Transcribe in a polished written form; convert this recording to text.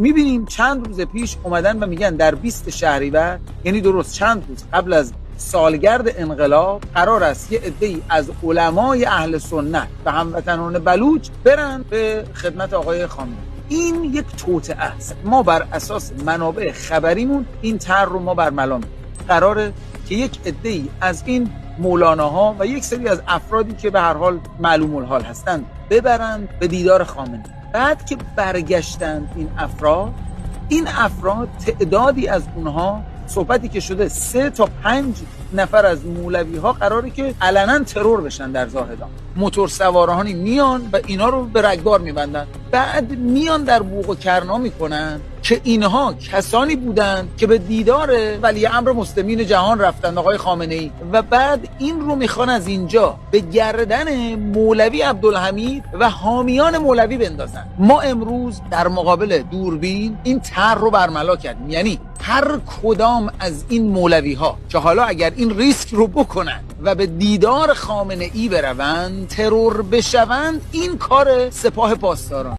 میبینیم چند روز پیش اومدن و میگن در 20 شهریور، یعنی درست چند روز قبل از سالگرد انقلاب، قرار است یه عده‌ای از علمای اهل سنت و هموطنان بلوچ برن به خدمت آقای خامنه‌ای. این یک توطئه است. ما بر اساس منابع خبریمون این طرح رو ما برملا قراره که یک عده‌ای از این مولاناها و یک سری از افرادی که به هر حال معلوم الحال هستند ببرند به دیدار خامنه‌ای. بعد که برگشتند این افراد تعدادی از اونها، صحبتی که شده 3 تا 5 نفر از مولوی ها قراره که علنا ترور بشن در زاهدان. موتور سوارانی میان و اینا رو به رگبار میبندن، بعد میان در بوق و کرنا میکنن که اینها کسانی بودند که به دیدار ولی امر مسلمین جهان رفتند، آقای خامنه‌ای، و بعد این رو میخوان از اینجا به گردن مولوی عبدالحمید و حامیان مولوی بندازن. ما امروز در مقابل دوربین این طرح رو برملا کردیم، یعنی هر کدام از این مولوی ها که حالا اگر این ریسک رو بکنن و به دیدار خامنه‌ای بروند، ترور بشوند، این کار سپاه پاسداران